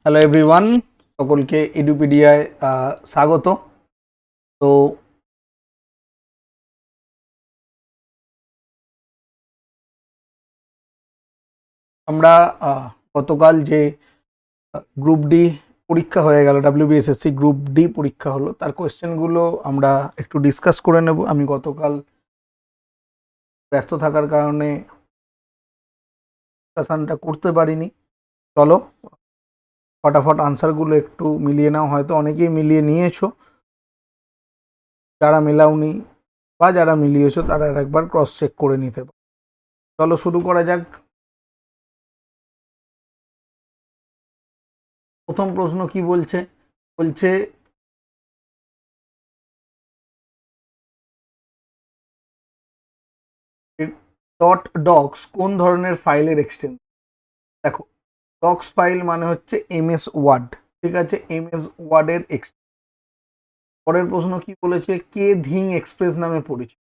Hello everyone, সকলকে এডুপিডিয়ায় স্বাগত। তো আমরা গতকাল যে গ্রুপ ডি পরীক্ষা হয়ে গেল, ডাব্লিউবিএসএসসি গ্রুপ ডি পরীক্ষা হলো, তার কোয়েশ্চেনগুলো আমরা একটু ডিসকাস করে নেব। আমি গতকাল ব্যস্ত থাকার কারণে ডিসকাশনটা করতে পারিনি। চলো ফটাফট আনসারগুলো একটু মিলিয়ে নাও। হয়তো অনেকেই মিলিয়ে নিয়েছো, যারা মেলাওনি বা যারা মিলিয়েছো তারা একবার ক্রস চেক করে নিতে পারো। চলো শুরু করা যাক। প্রথম প্রশ্ন কি বলছে? বলছে ডট ডক্স কোন ধরনের ফাইলের এক্সটেনশন? দেখো, ডক্স ফাইল মানে হচ্ছে এমএস ওয়ার্ড। ঠিক আছে, এমএস ওয়ার্ডের এক্সটেনশন। পরের প্রশ্ন কি বলেছে? কে ধিং এক্সপ্রেস নামে পরিচিত?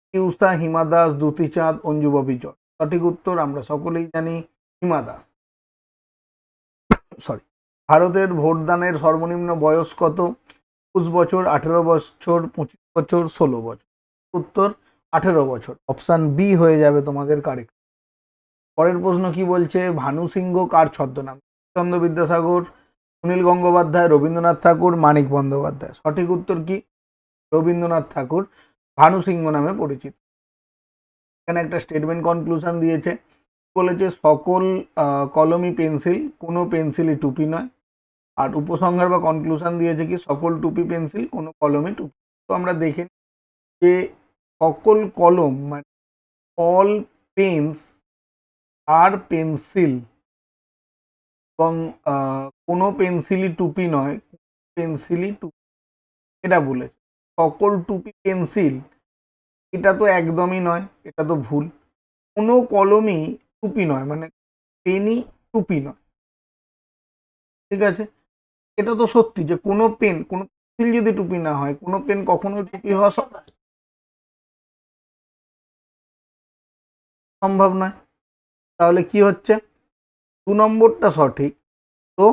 পিউষা, হিমা দাস, দ্যুতি চাঁদ, অঞ্জু ববি জট। সঠিক উত্তর আমরা সকলেই জানি, হিমা দাস। সরি। ভারতের ভোটদানের সর্বনিম্ন বয়স কত? 21 বছর, 18 বছর, 25 বছর, 16 বছর। উত্তর 18 বছর। অপশান বি হয়ে যাবে তোমাদের কারেক্ট। পরের প্রশ্ন কি বলছে? ভানু সিংহ কার ছদ্মনাম? চন্দ্র বিদ্যাসাগর, সুনীল গঙ্গোপাধ্যায়, রবীন্দ্রনাথ ঠাকুর, মানিক বন্দ্যোপাধ্যায়। সঠিক উত্তর কি? রবীন্দ্রনাথ ঠাকুর ভানু সিংহ নামে পরিচিত। এখানে একটা স্টেটমেন্ট কনক্লুশন দিয়েছে, বলেছে সকল কলমই পেন্সিল, কোনো পেন্সিলই টুপি নয়। আর উপসংহার বা কনক্লুশন দিয়েছে কি সকল টুপি পেন্সিল, কোনো কলমই টুপি। তো আমরা দেখে যে সকল কলম মানে অল পেন্স আর পেন্সিল, এবং কোনো পেন্সিলই টুপি নয়, পেন্সিলই টুপি, এটা বলেছে। সকল টুপি পেন্সিল, এটা তো একদমই নয়, এটা তো ভুল। কোনো কলমই টুপি নয় মানে পেনই টুপি নয়। ঠিক আছে, এটা তো সত্যি যে কোনো পেন, কোনো পেন্সিল যদি টুপি না হয়, কোনো পেন কখনোই টুপি হওয়া সম্ভব নয়। তাহলে কি হচ্ছে? 2 নম্বরটা সঠিক। তো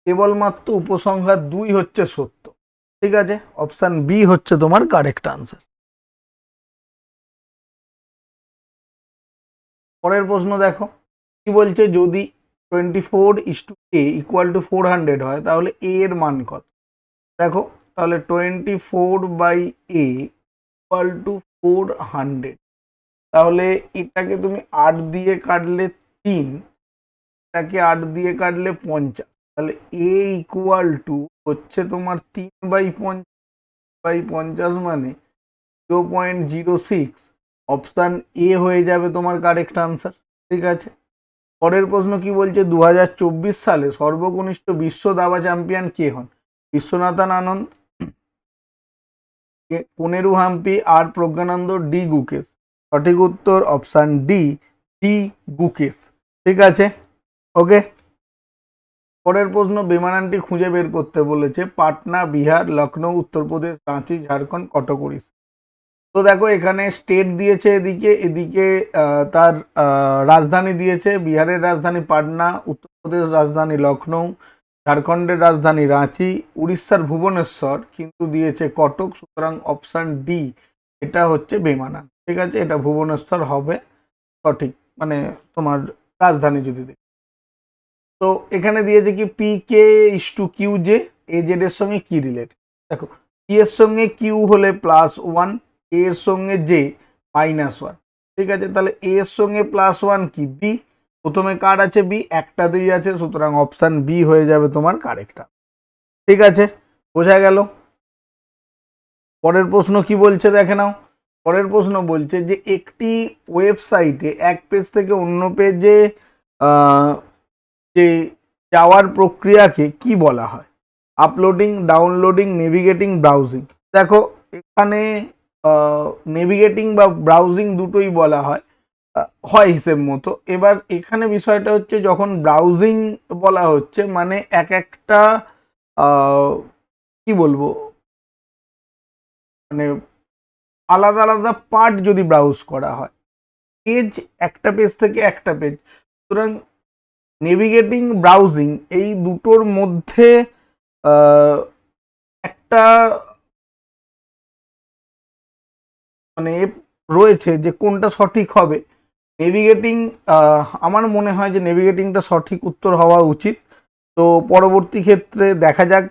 কেবলমাত্র উপসংহার 2 হচ্ছে সত্য। ঠিক আছে, অপশান বি হচ্ছে তোমার কারেক্ট আনসার। পরের প্রশ্ন দেখো কি বলছে? যদি 24:a = 400 হয় তাহলে a এর মান কত? দেখো, তাহলে 24/a = 400। তাহলে এটাকে তুমি 8 দিয়ে কাটলে 3, এটাকে 8 দিয়ে কাটলে 50। তাহলে a হচ্ছে তোমার 3/50 মানে 0.06। অপশান এ হয়ে যাবে তোমার কারেক্ট আনসার। ঠিক আছে, পরের প্রশ্ন কি বলছে? 2024 সালে সর্বকনিষ্ঠ বিশ্ব দাবা চ্যাম্পিয়ন কে হন? বিশ্বনাথন আনন্দ, কোনেরু হাম্পি, আর প্রজ্ঞানন্দ, ডি গুকেশ। সঠিক উত্তর অপশান ডি, ডি গুকেশ। ঠিক আছে, ওকে। পরের প্রশ্ন বিমানানটি খুঁজে বের করতে বলেছে। পাটনা, বিহার, লখনৌ, উত্তরপ্রদেশ, রাঁচি, ঝাড়খণ্ড, কটক, উড়িষ্যা। তো দেখো, এখানে স্টেট দিয়েছে এদিকে, এদিকে তার রাজধানী দিয়েছে। বিহারের রাজধানী পাটনা, উত্তরপ্রদেশ রাজধানী লখনৌ, ঝাড়খণ্ডের রাজধানী রাঁচি, উড়িষ্যার ভুবনেশ্বর, কিন্তু দিয়েছে কটক। সুতরাং অপশান ডি, এটা হচ্ছে বেমানান। ঠিক আছে, এটা ভুবনেশ্বর হবে সঠিক, মানে তোমার রাজধানী যদি দেখি। তো এখানে দিয়েছে কি P K is to Q J, A Z এর সঙ্গে কি রিলেট? দেখো, পি এর সঙ্গে কিউ হলে +1, এ এর সঙ্গে জে -1। ঠিক আছে, তাহলে এ এর সঙ্গে +1 কি? বি। প্রথমে কার আছে? বি, একটাতেই আছে, সুতরাং অপশান বি হয়ে যাবে তোমার কারেক্ট। ঠিক আছে, বোঝা গেল। পরের প্রশ্ন কি বলছে দেখে নাও। পরের প্রশ্ন বলছে যে একটি ওয়েবসাইটে এক পেজ থেকে অন্য পেজে যে যাওয়ার প্রক্রিয়াকে কি বলা হয়? Uploading, downloading, navigating, browsing. দেখো, এখানে নেভিগেটিং বা ব্রাউজিং দুটোই বলা হয়, হয় হিসেব মতো। এবার এখানে বিষয়টা হচ্ছে যখন ব্রাউজিং বলা হচ্ছে মানে এক একটা কি বলবো, মানে আলাদা আলাদা পার্ট যদি ব্রাউজ করা হয়, পেজ একটা পেজ থেকে একটা পেজ, সুতরাং নেভিগেটিং, ব্রাউজিং, এই দুটোর মধ্যে একটা মানে রয়েছে যে কোনটা সঠিক হবে। নেভিগেটিং, আমার মনে হয় যে নেভিগেটিংটা সঠিক উত্তর হওয়া উচিত। তো পরবর্তী ক্ষেত্রে দেখা যাক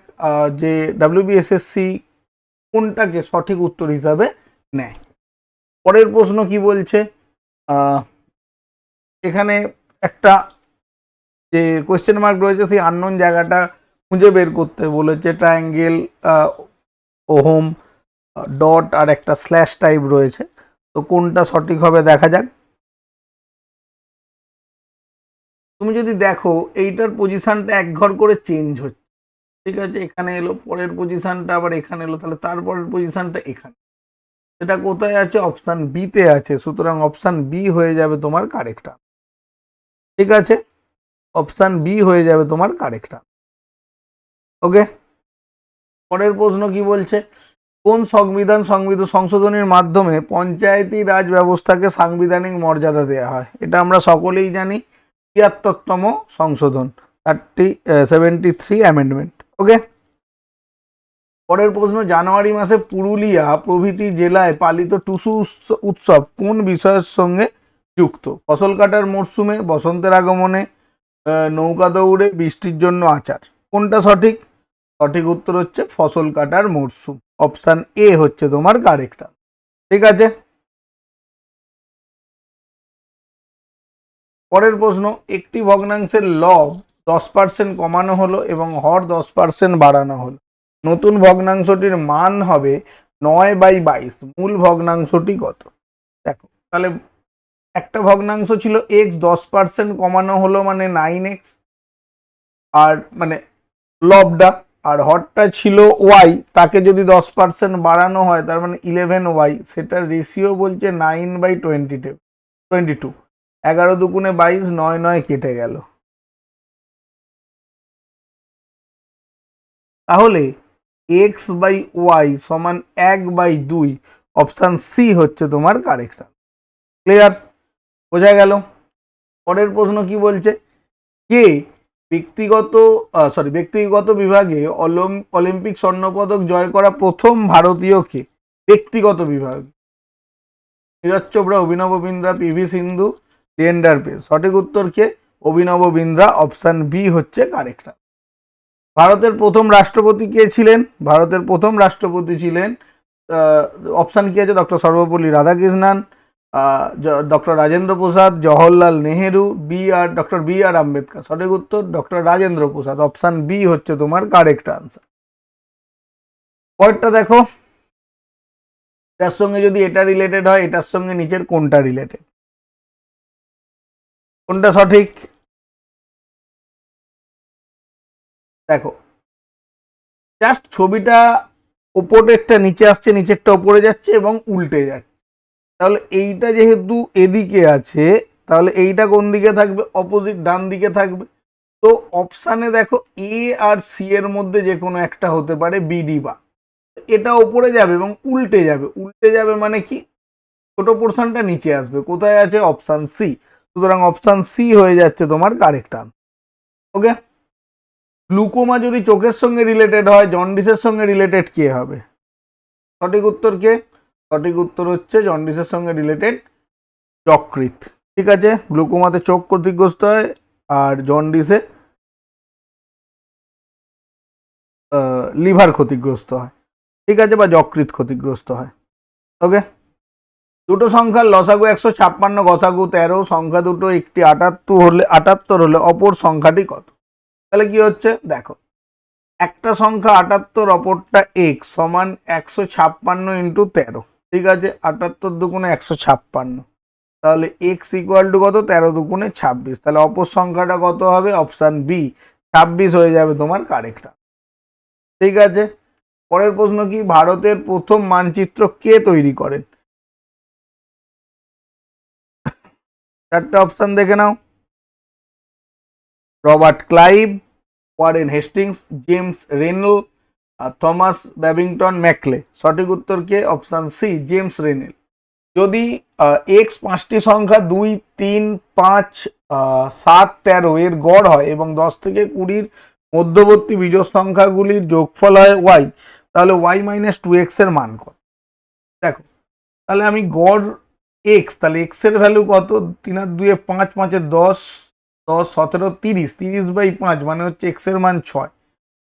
যে ডাব্লিউবিএসএসসি কোনটাকে সঠিক উত্তর হিসাবে নেয়। পরের প্রশ্ন কি বলছে, এখানে একটা যে কোয়েশ্চেন মার্ক রয়েছে সেই আননোন জায়গাটা খুঁজে বের করতে বলেছে। ট্রায়াঙ্গেল, ওহম, ডট আর একটা স্ল্যাশ টাইপ রয়েছে। তো কোনটা সঠিক হবে দেখা যাক। তুমি যদি দেখো এইটার পজিশনটা এক ঘর করে চেঞ্জ হচ্ছে, ঠিক আছে, এখানে এলো, পরের পজিশনটা আবার এখানে এলো, তাহলে তারপরের পজিশনটা এখানে, সেটা কোথায় আছে? অপশান বিতে আছে। সুতরাং অপশান বি হয়ে যাবে তোমার কারেক্ট। ঠিক আছে, অপশান বি হয়ে যাবে তোমার কারেক্ট। ওকে, পরের প্রশ্ন কি বলছে, কোন সংশোধনীর মাধ্যমে পঞ্চায়েতি রাজ ব্যবস্থাকে সাংবিধানিক মর্যাদা দেওয়া হয়? এটা আমরা সকলেই জানি, ৭৩তম সংশোধন, 73 অ্যামেন্ডমেন্ট। ওকে, পরের প্রশ্ন, জানুয়ারি মাসে পুরুলিয়া প্রভৃতি জেলায় পালিত টুসু উৎসব কোন বিষয়ের সঙ্গে যুক্ত? ফসল কাটার মরশুমে, বসন্তের আগমনে, নৌকা দৌড়ে, বৃষ্টির জন্য আচার। কোনটা সঠিক? সঠিক উত্তর হচ্ছে ফসল কাটার মরশুম। অপশান এ হচ্ছে তোমার কারেক্ট। ঠিক আছে, পরের প্রশ্ন, একটি ভগ্নাংশের লব 10% কমানো হলো এবং হর 10% বাড়ানো হলো, নতুন ভগ্নাংশটির মান হবে 9/22, মূল ভগ্নাংশটি কত? দেখো তাহলে একটা ভগ্নাংশ ছিল x, 10% কমানো হলো মানে 9x, আর মানে লবটা, আর হরটা ছিল ওয়াই, তাকে যদি 10% বাড়ানো হয় তার মানে 11y, সেটার রেশিও বলছে 9/22। 11 দুগুণে 22, 9 9 কেটে গেল। তাহলে x/y সমান 1/2, অপশান সি হচ্ছে তোমার কারেক্ট। ক্লিয়ার, বোঝা গেল। পরের প্রশ্ন কি বলছে, কে ব্যক্তিগত বিভাগে অলিম্পিক স্বর্ণপদক জয় করা প্রথম ভারতীয় কে? ব্যক্তিগত বিভাগ, নীরজ চোপড়া, অভিনব বিন্দ্রা, পিভি সিন্ধু, লিয়েন্ডার পেস। সঠিক উত্তর কে? অভিনব বিন্দ্রা, অপশান বি হচ্ছে কারেক্ট। ভারতের প্রথম রাষ্ট্রপতি কে ছিলেন? ভারতের প্রথম রাষ্ট্রপতি ছিলেন, অপশান কি আছে? Doctor Sarvepalli Radhakrishnan, doctor Rajendra Prasad, Jawaharlal Nehru, doctor B আর আম্বেদকর। সঠিক উত্তর doctor Rajendra Prasad, option B হচ্ছে তোমার কারেক্ট আনসার। পরেরটা দেখো, এটার সঙ্গে যদি এটা রিলেটেড হয়, এটার সঙ্গে নিচের কোনটা রিলেটেড? কোনটা সঠিক? দেখো জাস্ট ছবিটা ওপরেরটা নিচে আসছে, নিচেরটা ওপরে যাচ্ছে এবং উল্টে যাচ্ছে। তাহলে এইটা যেহেতু এদিকে আছে, তাহলে এইটা কোন দিকে থাকবে? অপোজিট, ডান দিকে থাকবে। তো অপশানে দেখো এ আর সি এর মধ্যে যে কোনো একটা হতে পারে, বিডি বা, এটা ওপরে যাবে এবং উল্টে যাবে। উল্টে যাবে মানে কি? ছোট পোর্শনটা নিচে আসবে। কোথায় আছে? Option C. সুতরাং অপশান সি হয়ে যাচ্ছে তোমার কারেক্ট আনসার। ওকে, গ্লুকোমা যদি চোখের সঙ্গে রিলেটেড হয়, জন্ডিসের সঙ্গে রিলেটেড কে হবে? সঠিক উত্তর কে? সঠিক উত্তর হচ্ছে জন্ডিসের সঙ্গে রিলেটেড যকৃৎ। ঠিক আছে, গ্লুকোমাতে চোখ ক্ষতিগ্রস্ত হয় আর জন্ডিসে লিভার ক্ষতিগ্রস্ত হয়। ঠিক আছে, বা যকৃৎ ক্ষতিগ্রস্ত হয়। ওকে, দুটো সংখ্যার লসাগু 156, গসাগু 13, সংখ্যা দুটো একটি 78 হলে অপর সংখ্যাটি কত? তাহলে কি হচ্ছে দেখো, একটা সংখ্যা 78, অপরটা x, সমান 156 ইন্টু 13। ঠিক আছে, 78 দুগুণে 156, তাহলে x ইকুয়াল টু কত? 13 দুগুণে 26। তাহলে অপর সংখ্যাটা কত হবে? অপশান বি, 26 হয়ে যাবে তোমার কারেক্ট। ঠিক আছে, পরের প্রশ্ন কি, ভারতের প্রথম মানচিত্র কে তৈরি করেন? চারটে অপশান দেখে নাও, Robert Clive, Warren Hastings, James Rennell, আর থমাস ব্যাবিংটন ম্যাকলে। সঠিক উত্তর কে? Option C, James Rennell. যদি এক্স 5টি সংখ্যা 2, 3, 5, 7, 13 এর গড় হয় এবং 10 থেকে 20 মধ্যবর্তী বিজোড় সংখ্যাগুলির যোগফল হয় ওয়াই, তাহলে ওয়াই মাইনাস 2x এর মান কত? দেখো, তাহলে আমি গড় এক্স, তাহলে এক্স এর ভ্যালু কত? 3 আর 2 5, 5 10, 10 17 30, 30/5 মানে হচ্ছে এক্স এর মান 6,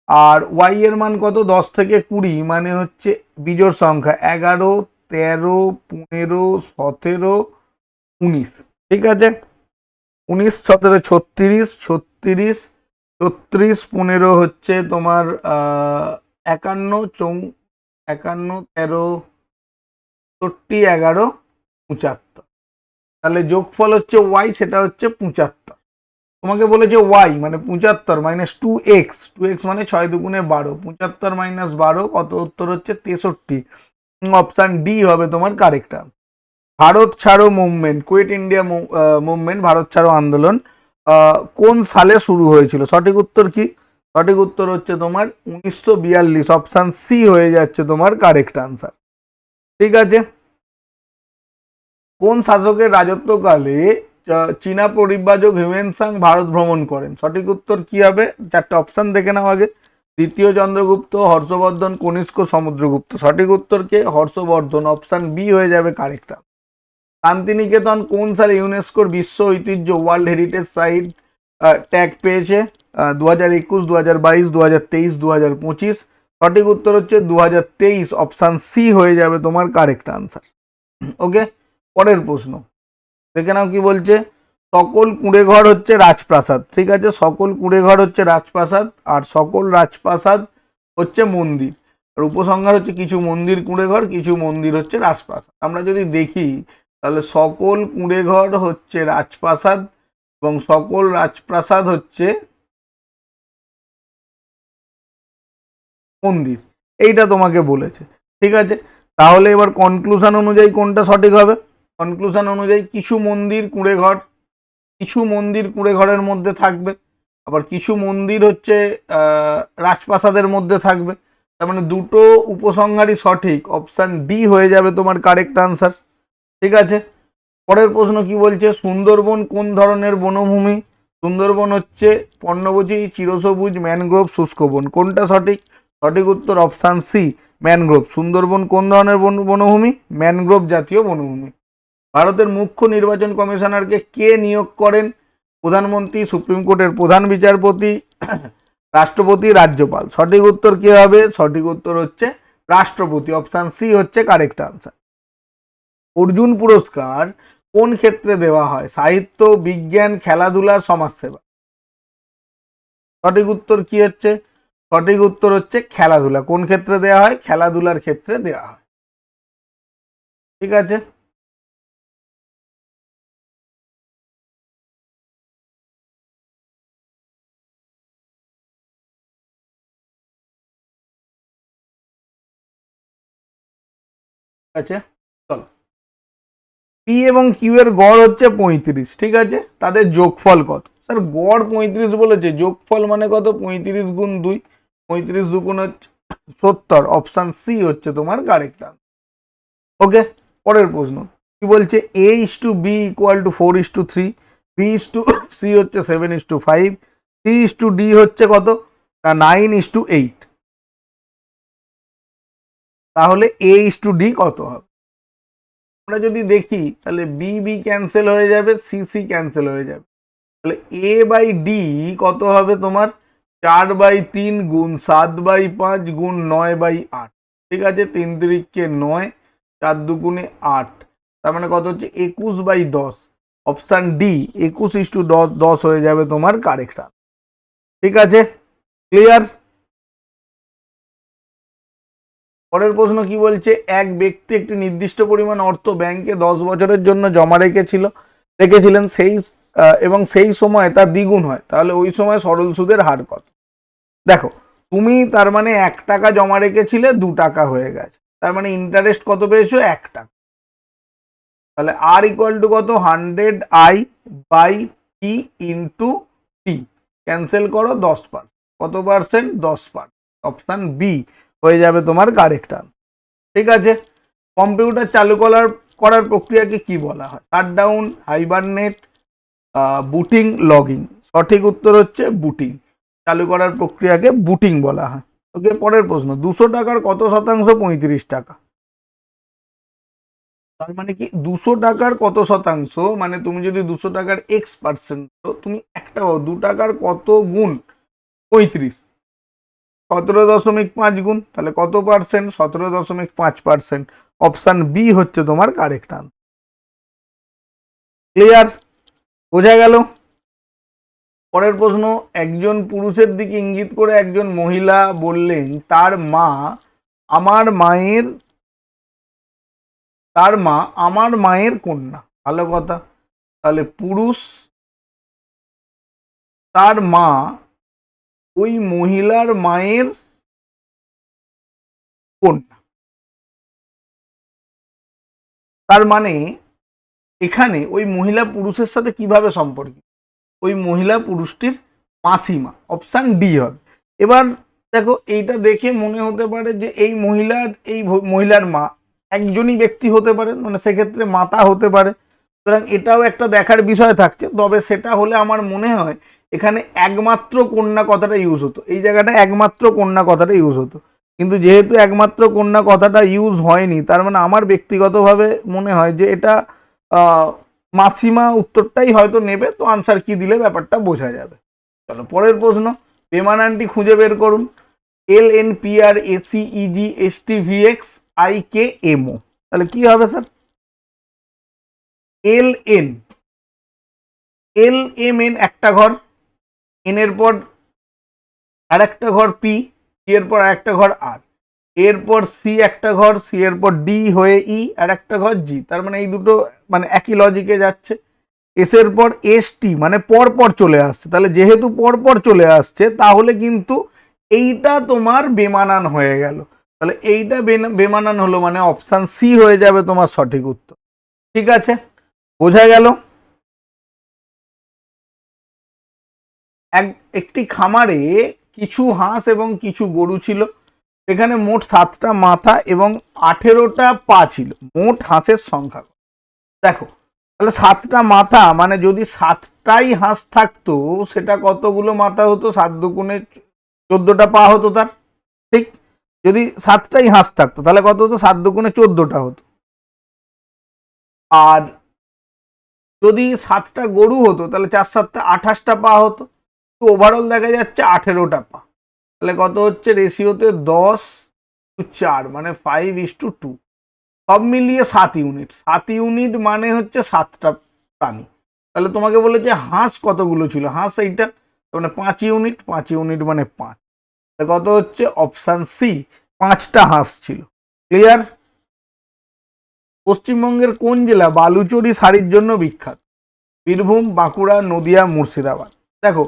আর ওয়াই এর মান কত? 10 থেকে 20 মানে হচ্ছে বিজোড় সংখ্যা 11, 13, 15, 17, 19। ঠিক আছে, 19, 17, 36, 36, 34, 15 হচ্ছে তোমার 51, 51, 13, 64, 11, 75। তাহলে যোগফল হচ্ছে ওয়াই, সেটা হচ্ছে 75। তোমাকে বলেছে ওয়াই মানে 75 মাইনাস 2x, 2x মানে 6 দুগুণে 12, 75 মাইনাস 12 কত? উত্তর হচ্ছে 63। অপশান ডি হবে তোমার কারেক্ট। ভারত ছাড়ো movement, quit India movement, Bharat ছাড়ো আন্দোলন কোন সালে শুরু হয়েছিল? সঠিক উত্তর কি? সঠিক উত্তর হচ্ছে তোমার 1942। অপশান সি হয়ে যাচ্ছে তোমার কারেক্ট আনসার। ঠিক আছে, কোন শাসকের রাজত্বকালে চীনা পরিব্রাজক হিউয়েন সাং ভারত ভ্রমণ করেন? সঠিক উত্তর কি হবে? 4টে অপশান দেখে নাও আগে। দ্বিতীয় চন্দ্রগুপ্ত, হর্ষবর্ধন, কনিষ্ক, সমুদ্রগুপ্ত। সঠিক উত্তর কে? হর্ষবর্ধন। অপশান বি হয়ে যাবে কারেক্ট। শান্তিনিকেতন কোন সালে ইউনেস্কোর বিশ্ব ঐতিহ্য ওয়ার্ল্ড হেরিটেজ সাইট ট্যাগ পেয়েছে? 2021, 2022, 2023, 2025। সঠিক উত্তর হচ্ছে 2023। অপশান সি হয়ে যাবে তোমার কারেক্ট আনসার। ওকে, পরের প্রশ্ন দেখে নাও কি বলছে। সকল কুঁড়েঘর হচ্ছে রাজপ্রাসাদ। ঠিক আছে, সকল কুঁড়েঘর হচ্ছে রাজপ্রাসাদ, আর সকল রাজপ্রাসাদ হচ্ছে মন্দির। আর উপসংহার হচ্ছে কিছু মন্দির কুঁড়েঘর, কিছু মন্দির হচ্ছে রাজপ্রাসাদ। আমরা যদি দেখি তাহলে সকল কুঁড়েঘর হচ্ছে রাজপ্রাসাদ এবং সকল রাজপ্রাসাদ হচ্ছে মন্দির, এইটা তোমাকে বলেছে। ঠিক আছে, তাহলে এবার কনক্লুশন অনুযায়ী কোনটা সঠিক হবে? কনক্লুশন অনুযায়ী কিছু মন্দির কুঁড়েঘর, কিছু মন্দির কুঁড়েঘরের মধ্যে থাকবে, আবার কিছু মন্দির হচ্ছে রাজপ্রাসাদের মধ্যে থাকবে। তার মানে দুটো উপসংহারই সঠিক। অপশান ডি হয়ে যাবে তোমার কারেক্ট আনসার। ঠিক আছে, পরের প্রশ্ন কি বলছে। সুন্দরবন কোন ধরনের বনভূমি? সুন্দরবন হচ্ছে পর্ণমোচী, চিরসবুজ, ম্যানগ্রোভ, শুষ্ক বন। কোনটা সঠিক? সঠিক উত্তর অপশান সি, ম্যানগ্রোভ। সুন্দরবন কোন ধরনের বনভূমি? ম্যানগ্রোভ জাতীয় বনভূমি। ভারতের মুখ্য নির্বাচন কমিশনারকে কে নিয়োগ করেন? প্রধানমন্ত্রী, সুপ্রিম কোর্টের প্রধান বিচারপতি, রাষ্ট্রপতি, রাজ্যপাল। সঠিক উত্তর কি হবে? সঠিক উত্তর হচ্ছে রাষ্ট্রপতি। অপশান সি হচ্ছে কারেক্ট আনসার। অর্জুন পুরস্কার কোন ক্ষেত্রে দেওয়া হয়? সাহিত্য, বিজ্ঞান, খেলাধুলা, সমাজসেবা। সঠিক উত্তর কি হচ্ছে? সঠিক উত্তর হচ্ছে খেলাধুলা। কোন ক্ষেত্রে দেওয়া হয়? খেলাধুলার ক্ষেত্রে দেওয়া হয়। ঠিক আছে, আছে, চলো। পি এবং কিউ এর গড় হচ্ছে 35। ঠিক আছে, তাদের যোগফল কত? স্যার গড় 35 বলেছে, যোগফল মানে কত? 35 গুণ 2, 35 দুগুণ হচ্ছে 70। অপশান সি হচ্ছে তোমার কারেক্ট আনসার। ওকে, পরের প্রশ্ন কি বলছে। A is to B equal to 4:3, B is to C হচ্ছে 7:5, সি ইস টু ডি হচ্ছে কত? না 9:8। তাহলে এ ইস টু ডি কত হবে? আমরা যদি দেখি তাহলে বি বি ক্যান্সেল হয়ে যাবে, সি সি ক্যান্সেল হয়ে যাবে। তাহলে এ বাই ডি কত হবে তোমার? 4/3 গুণ 7/5 গুণ 9/8। ঠিক আছে, 3 3 9, 4 2 8, তার মানে কত হচ্ছে? 21/10। অপশান ডি 21:10 হয়ে যাবে তোমার কারেক্ট। ঠিক আছে, ক্লিয়ার? পরের প্রশ্ন কি বলছে। এক ব্যক্তি একটি নির্দিষ্ট পরিমাণ অর্থ ব্যাংকে 10 বছরের জন্য জমা রেখেছিলেন, এবং সেই সময় তার দ্বিগুণ হয়, তাহলে ওই সময় সরল সুদের হার কত? দেখো, তুমি তার মানে 1 টাকা জমা রেখেছিলে, 2 টাকা হয়ে গেছে, তার মানে ইন্টারেস্ট কত পেয়েছো? 1 টাকা। তাহলে আর ইকুয়াল টু কত? 100i/টি ইন্টু টি। ক্যান্সেল করো, 10%। কত পার্সেন্ট? 10%। অপশান বি হয়ে যাবে তোমার কারেক্ট আনসার। ঠিক আছে, কম্পিউটার চালু করার করার প্রক্রিয়াকে কি বলা হয়? Shutdown, hibernate, booting, logging. সঠিক উত্তর হচ্ছে বুটিং। চালু করার প্রক্রিয়াকে বুটিং বলা হয়। ওকে, পরের প্রশ্ন, 200 টাকার কত শতাংশ? 35 টাকা। তার মানে কি 200 টাকার কত শতাংশ, মানে তুমি যদি 200 টাকার X%, তুমি একটা 2 টাকার কত গুণ 35, 17.5 গুণ, তাহলে কত পার্সেন্ট? 17.5%। অপশান বি হচ্ছে তোমার কারেক্ট আনসার। ক্লিয়ার? বোঝা গেল? পরের প্রশ্ন, একজন পুরুষের দিকে ইঙ্গিত করে একজন মহিলা বললেন তার মা আমার মায়ের কন্যা। ভালো কথা। তাহলে পুরুষ, তার মা ওই মহিলার মায়ের কন্যা। তার মানে এখানে ওই মহিলা পুরুষের সাথে কিভাবে সম্পর্কিত? ওই মহিলা পুরুষটির মাসিমা। অপশান ডি হবে। এবার দেখো, এইটা দেখে মনে হতে পারে যে এই মহিলার মা একজনই ব্যক্তি হতে পারে, মানে সেক্ষেত্রে মাতা হতে পারে। সুতরাং এটাও একটা দেখার বিষয় থাকছে। তবে সেটা হলে আমার মনে হয় এখানে একমাত্র কন্যা কথাটা ইউজ হতো, এই জায়গাটা একমাত্র কন্যা কথাটা ইউজ হতো। কিন্তু যেহেতু একমাত্র কন্যা কথাটা ইউজ হয়নি, তার মানে আমার ব্যক্তিগতভাবে মনে হয় যে এটা মাসিমা উত্তরটাই হয়তো নেবে। তো আনসার কি দিলে ব্যাপারটা বোঝা যাবে। চলো পরের প্রশ্ন, বেমানানটি খুঁজে বের করুন। LNPRACEGSTVXIKMO, তাহলে কি হবে স্যার? LN একটা ঘর, এন এর পর আর একটা ঘর পি, এর পর একটা ঘর আর, এরপর সি একটা ঘর, সি এর পর ডি হয়ে ই আর একটা ঘর জি। তার মানে এই দুটো মানে একই লজিকে যাচ্ছে। এস এর পর এস টি মানে পরপর চলে আসছে। তাহলে যেহেতু পরপর চলে আসছে, তাহলে কিন্তু এইটা তোমার বেমানান হয়ে গেল। তাহলে এইটা বেমানান হলো, মানে অপশান সি হয়ে যাবে তোমার সঠিক উত্তর। ঠিক আছে, বোঝা গেল? একটি খামারে কিছু হাঁস এবং কিছু গরু ছিল। এখানে মোট 7টা মাথা এবং 18টা পা ছিল। মোট হাঁসের সংখ্যা দেখো, তাহলে 7টা মাথা মানে যদি 7টাই হাঁস থাকতো, সেটা কতগুলো মাথা হতো? 7 দুগুণে 14টা পা হতো তার। ঠিক, যদি 7টাই হাঁস থাকতো তাহলে কত হতো? 7 দুগুণে 14টা হতো। আর যদি 7টা গরু হতো তাহলে 4 7 28টা পা হতো। তো ওভারঅল দেখা যাচ্ছে 18টা পা। তাহলে কত হচ্ছে? রেশিওতে 10:4 মানে 5:2। সব মিলিয়ে 7 ইউনিট। 7 ইউনিট মানে হচ্ছে 7টা প্রাণী। তাহলে তোমাকে বলেছে হাঁস কতগুলো ছিল, হাঁস এইটা, মানে 5 ইউনিট। 5 ইউনিট মানে 5। কত হচ্ছে? অপশান সি, 5টা হাঁস ছিল। ক্লিয়ার? পশ্চিমবঙ্গের কোন জেলা বালুচরী শাড়ির জন্য বিখ্যাত? বীরভূম, বাঁকুড়া, নদিয়া, মুর্শিদাবাদ। দেখো,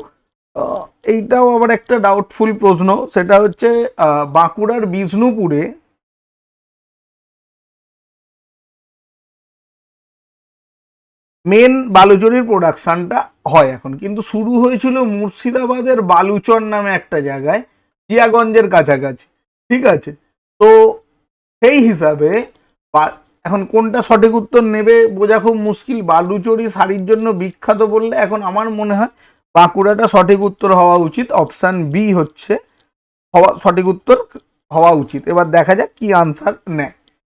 এইটাও আবার একটা ডাউটফুল প্রশ্ন। সেটা হচ্ছে বাঁকুড়ার বিষ্ণুপুরে মেন বালুচরীর প্রোডাকশনটা হয় এখন, কিন্তু শুরু হয়েছিল মুর্শিদাবাদের বালুচর নামে একটা জায়গায়, জিয়াগঞ্জের কাছাকাছি। ঠিক আছে, তো সেই হিসাবে এখন কোনটা সঠিক উত্তর নেবে বোঝা খুব মুশকিল। বালুচরী শাড়ির জন্য বিখ্যাত বললে এখন আমার মনে হয় বাঁকুড়াটা সঠিক উত্তর হওয়া উচিত। অপশান বি হচ্ছে সঠিক উত্তর হওয়া উচিত। এবার দেখা যাক কি আনসার নেয়।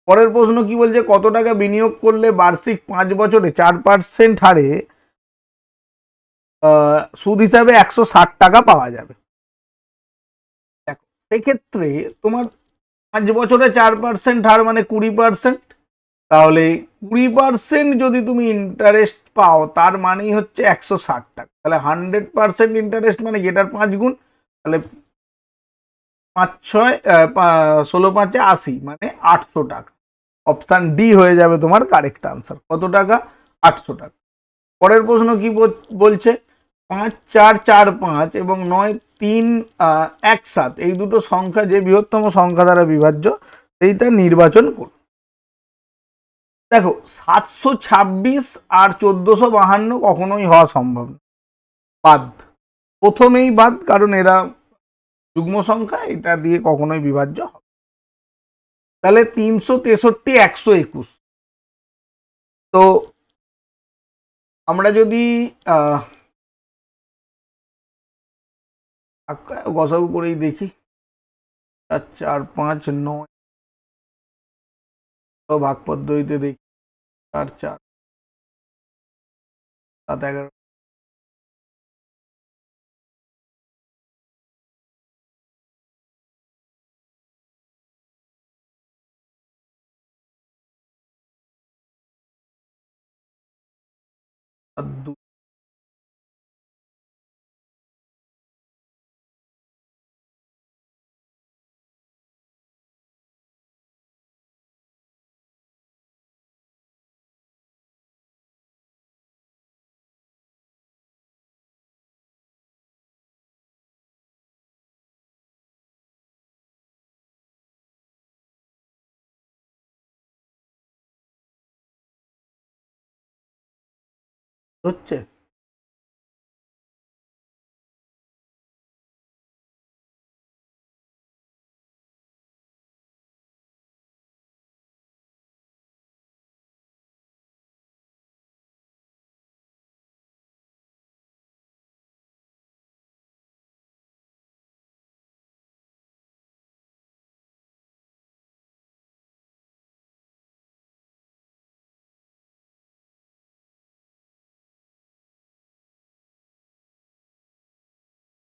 পরের প্রশ্ন কি বলছে, কত টাকা বিনিয়োগ করলে বার্ষিক 5 বছরে 4% হারে সুদ হিসাবে 160 টাকা পাওয়া যাবে? দেখো, সেক্ষেত্রে তোমার 5 বছরে 4% হার মানে 20%। তাহলে 20% যদি তুমি ইন্টারেস্ট পাও, তার মানেই হচ্ছে 160 টাকা। তাহলে 100% ইন্টারেস্ট মানে যেটার 5 গুণ। তাহলে 5 6 16 5 80 মানে 800 টাকা। অপশান ডি হয়ে যাবে তোমার কারেক্ট আনসার। কত টাকা? 800 টাকা। পরের প্রশ্ন কি বলছে, 5 4 4 5 এবং 9 3 1 7 এই দুটো সংখ্যা যে বৃহত্তম সংখ্যা দ্বারা বিভাজ্য সেইটা নির্বাচন করুন। দেখো, 726 আর 1452 কখনোই হওয়া সম্ভব না, বাদ। প্রথমেই বাদ, কারণ এরা যুগ্ম সংখ্যা, এটা দিয়ে কখনোই বিভাজ্য হবে। তাহলে 363 121 তো আমরা যদি গসাগু করেই দেখি, 4 4 5 9, ভাগ পদ্ধতিতে দেখি, 4 4 7 11, আর 2, হচ্ছে।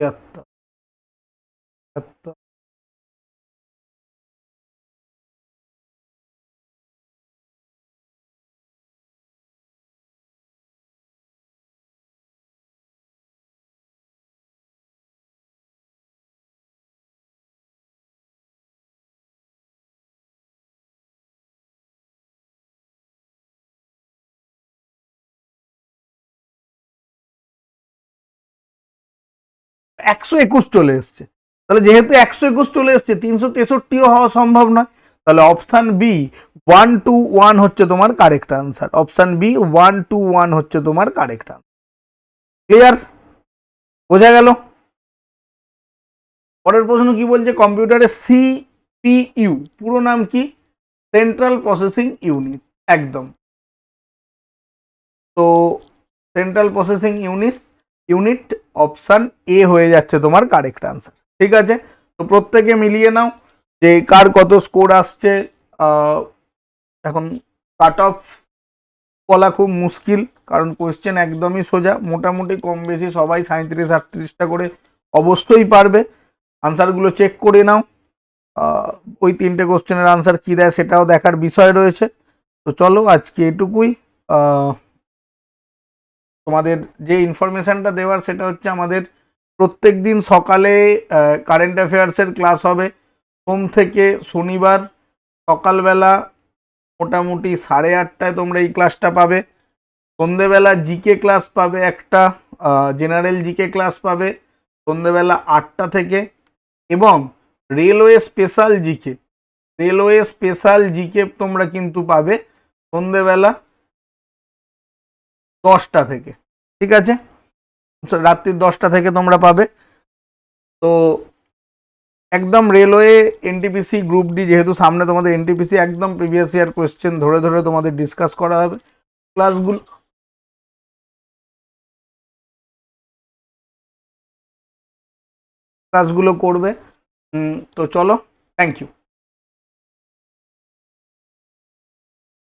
তিয়াত্তর, 77, একশো একুশ চলে এসছে। তাহলে যেহেতু 121 চলে এসছে, 363ও হওয়া সম্ভব নয়। তাহলে অপশন বি 121 হচ্ছে তোমার কারেক্ট আনসার। অপশন বি 121 হচ্ছে তোমার কারেক্ট আনসার। ক্লিয়ার? বোঝা গেল? পরের প্রশ্ন কি বলছে, কম্পিউটারের সিপিইউ পুরো নাম কি? সেন্ট্রাল প্রসেসিং ইউনিট, একদম। তো central processing unit option A হয়ে যাচ্ছে তোমার কারেক্ট আনসার। ঠিক আছে, তো প্রত্যেকে মিলিয়ে নাও যে কার কত স্কোর আসছে। এখন কাট অফ বলা খুব মুশকিল, কারণ কোয়েশ্চেন একদমই সোজা, মোটামুটি কম বেশি সবাই 37-38টা করে অবশ্যই পারবে। আনসারগুলো চেক করে নাও, ওই 3টে কোশ্চেনের আনসার কি দেয় সেটাও দেখার বিষয় রয়েছে। তো চলো আজকে এটুকুই। তোমাদের যে ইনফরমেশনটা দেওয়ার সেটা হচ্ছে, আমাদের প্রত্যেক দিন সকালে কারেন্ট অ্যাফেয়ার্সের ক্লাস হবে। সোম থেকে শনিবার সকালবেলা মোটামুটি 8:30টায় তোমরা এই ক্লাসটা পাবে। সন্ধেবেলা জিকে ক্লাস পাবে একটা, জেনারেল জিকে ক্লাস পাবে সন্ধেবেলা 8টা থেকে। এবং রেলওয়ে স্পেশাল জিকে তোমরা কিন্তু পাবে সন্ধেবেলা 10টা থেকে। ঠিক আছে, রাত্রি 10টা থেকে তোমরা পাবে। তো একদম রেলওয়ে, এনটিপিসি, গ্রুপ ডি, যেহেতু সামনে তোমাদের এনটিপিসি, একদম প্রিভিয়াস ইয়ার কোয়েশ্চেন ধরে ধরে তোমাদের ডিসকাস করা হবে। ক্লাসগুলো করবে। তো চলো, থ্যাংক ইউ।